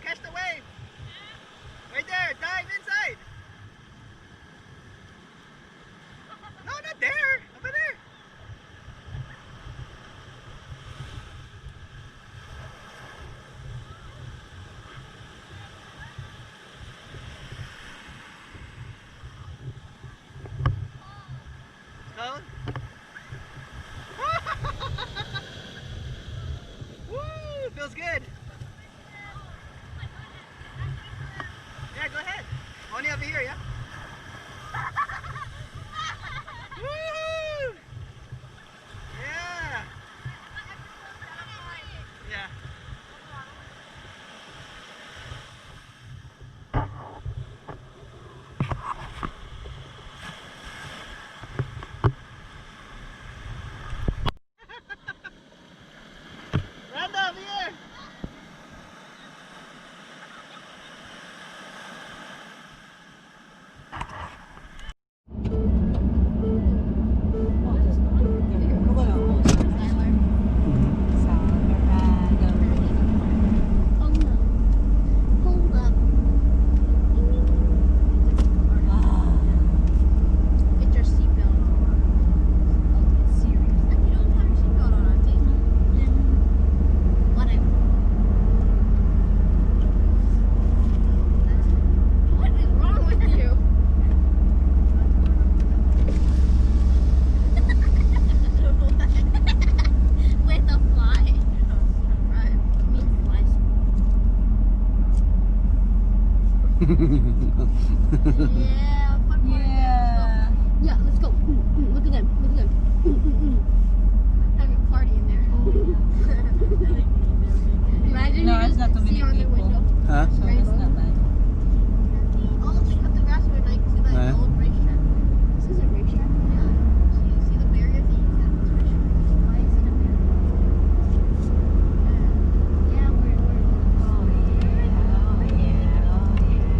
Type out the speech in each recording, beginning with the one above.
catch the wave. Right there, dive inside. No, not there. Over there. Cold? Woo! Feels good. Yeah, go ahead. Only over here, yeah? Woo! Yeah. Yeah. Randa, over here. Yeah, let's go. Look at them. Look at them. Having a party in there. Imagine No, you it's just not too many see on the people. window. Huh? So it's not bad. Oh, look at the grass where like see the old racetrack. This is a racetrack. Yeah. See the barrier thing? That's racetrack. Why is it a barrier? Yeah, we're Oh yeah, oh yeah, oh yeah.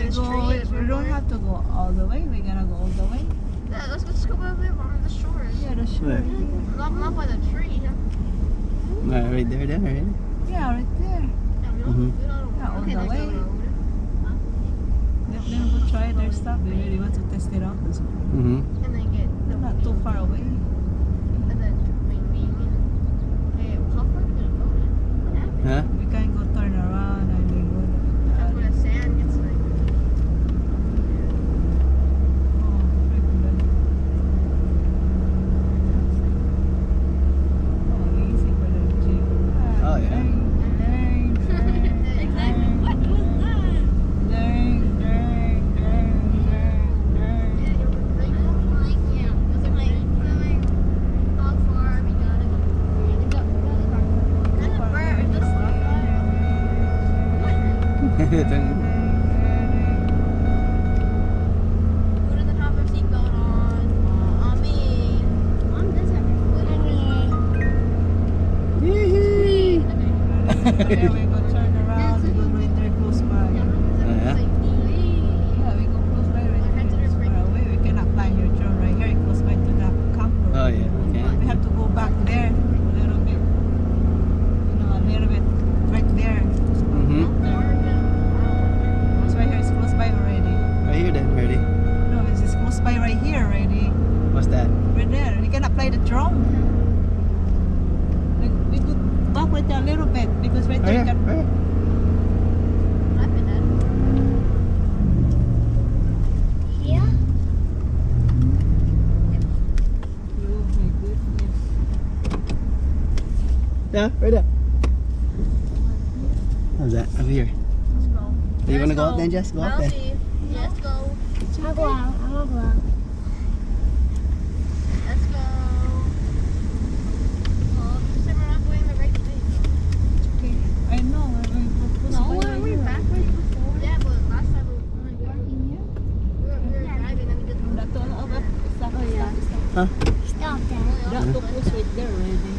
this go. tree. We don't have to go all the way. We're gonna go all the way. Yeah, let's go over there on the shores. Yeah, the shore. Where? Not by the tree. Right there then, right? Yeah, right there. Yeah, we Mhm. Yeah, all okay, the there's way. the road. Let them go try their stuff. They really want to test it out. So Mm-hmm. And then get the not too far away. And then hey, how far are we gonna go? What happened? Huh? We can go turn around and then go. That's where the sand gets like. Oh, freaking. Oh, easy for the gym. Oh, yeah. Learn. Exactly. What was that? Learn. Yeah, it was like, yeah. It was like, how far we gotta go? It's up really far. There's a bird. Just Who doesn't have their seatbelt on? Me. Mom does have her Yee-hee. There we go, turn around. We go right there close by. Yeah. Yeah, we go close by right there. It's far away. We cannot fly your drone right here. Close by to the camper. Oh yeah, okay. We have to go back there a little bit. You know, a little bit right there. Mm-hmm. It's right here. It's close by already. Right here then, ready? No, it's close by right here already. What's that? Right there. We cannot fly the drone. We could back right there a little bit because right there Right you here, can. right here. Oh my goodness. Yeah, right there. How's that? Over here. Let's go. You wanna go up then, Jess? Go up there. Elsie, let's go. I'll go out. I'll go out. Let's go. Oh, this time we're not going the right way. Okay. I know. We're going to close by right here. before? Yeah, but last time we were driving and we just That one up. Stop. Oh, yeah. Stop. Stop that. That took us right there already.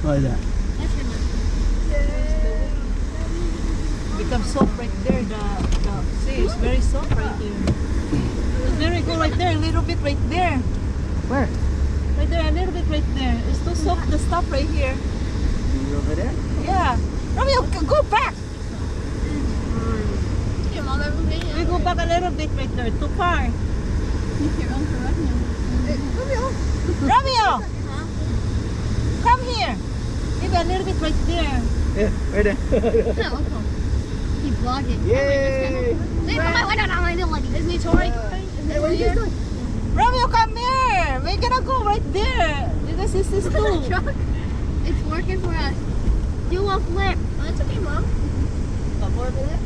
What is that? That's your mom. Becomes soft right there. See, it's very soft right there. There we go right there. A little bit right there. Where? Right there. A little bit right there. It's too soft. The stuff right here. You over there? Yeah. Romeo, go back. Your mom ever been We go back a little bit right there. Too far. Romeo, come here. Maybe a little bit right there. Yeah, right there. He's vlogging. Yay! Is he touring? Hey, what are you doing? Romeo, come here. We're gonna go right there. Because this is too. It's working for us. Do a flip. Oh, that's okay, Mom.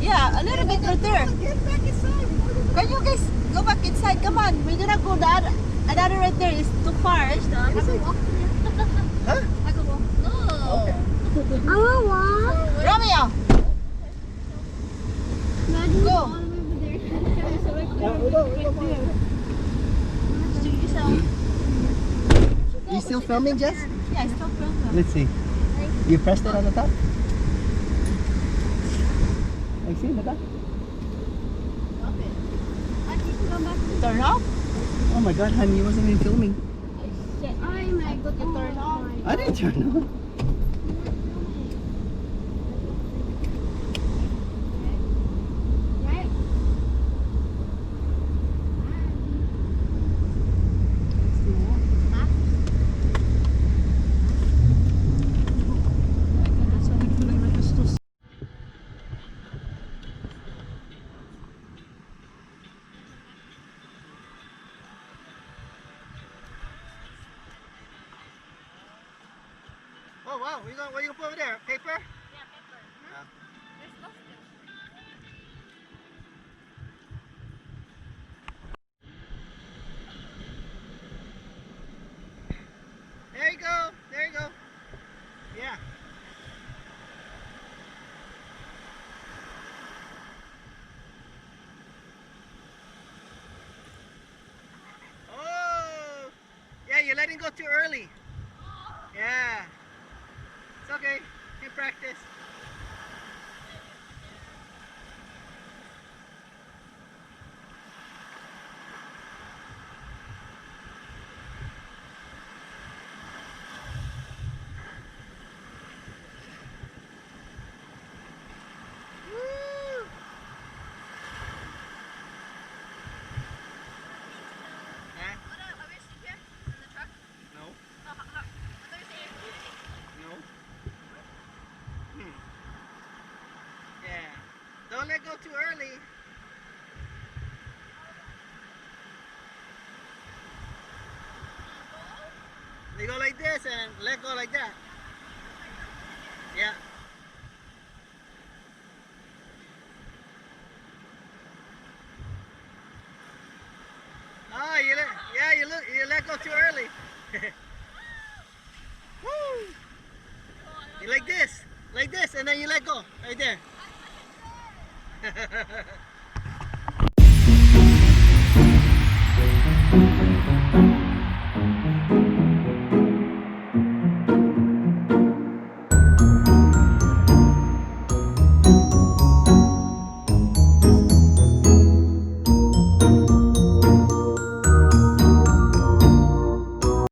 Yeah, a little bit right there. Get back inside. Can you guys go back inside? Come on. We're gonna go that. Another right there is too far. I can walk. Huh? I can walk. No. Okay. I want one. Romeo, Imagine Go. all the way over there. We go. You still filming, Jess? yeah, I still feel that. Let's see. You pressed it on the top? I see the top. Turn off? Oh my god, honey, you wasn't even filming. I'm a good turn off. I didn't turn on. Right? Oh wow, what are you gonna put over there? Paper? There you go. There you go. Yeah. Oh, yeah, you're letting go too early. Yeah. It's okay. You practice. don't let go too early. You go like this and let go like that. Yeah. Oh, you let go too early. Woo! You like this, and then you let go, right there.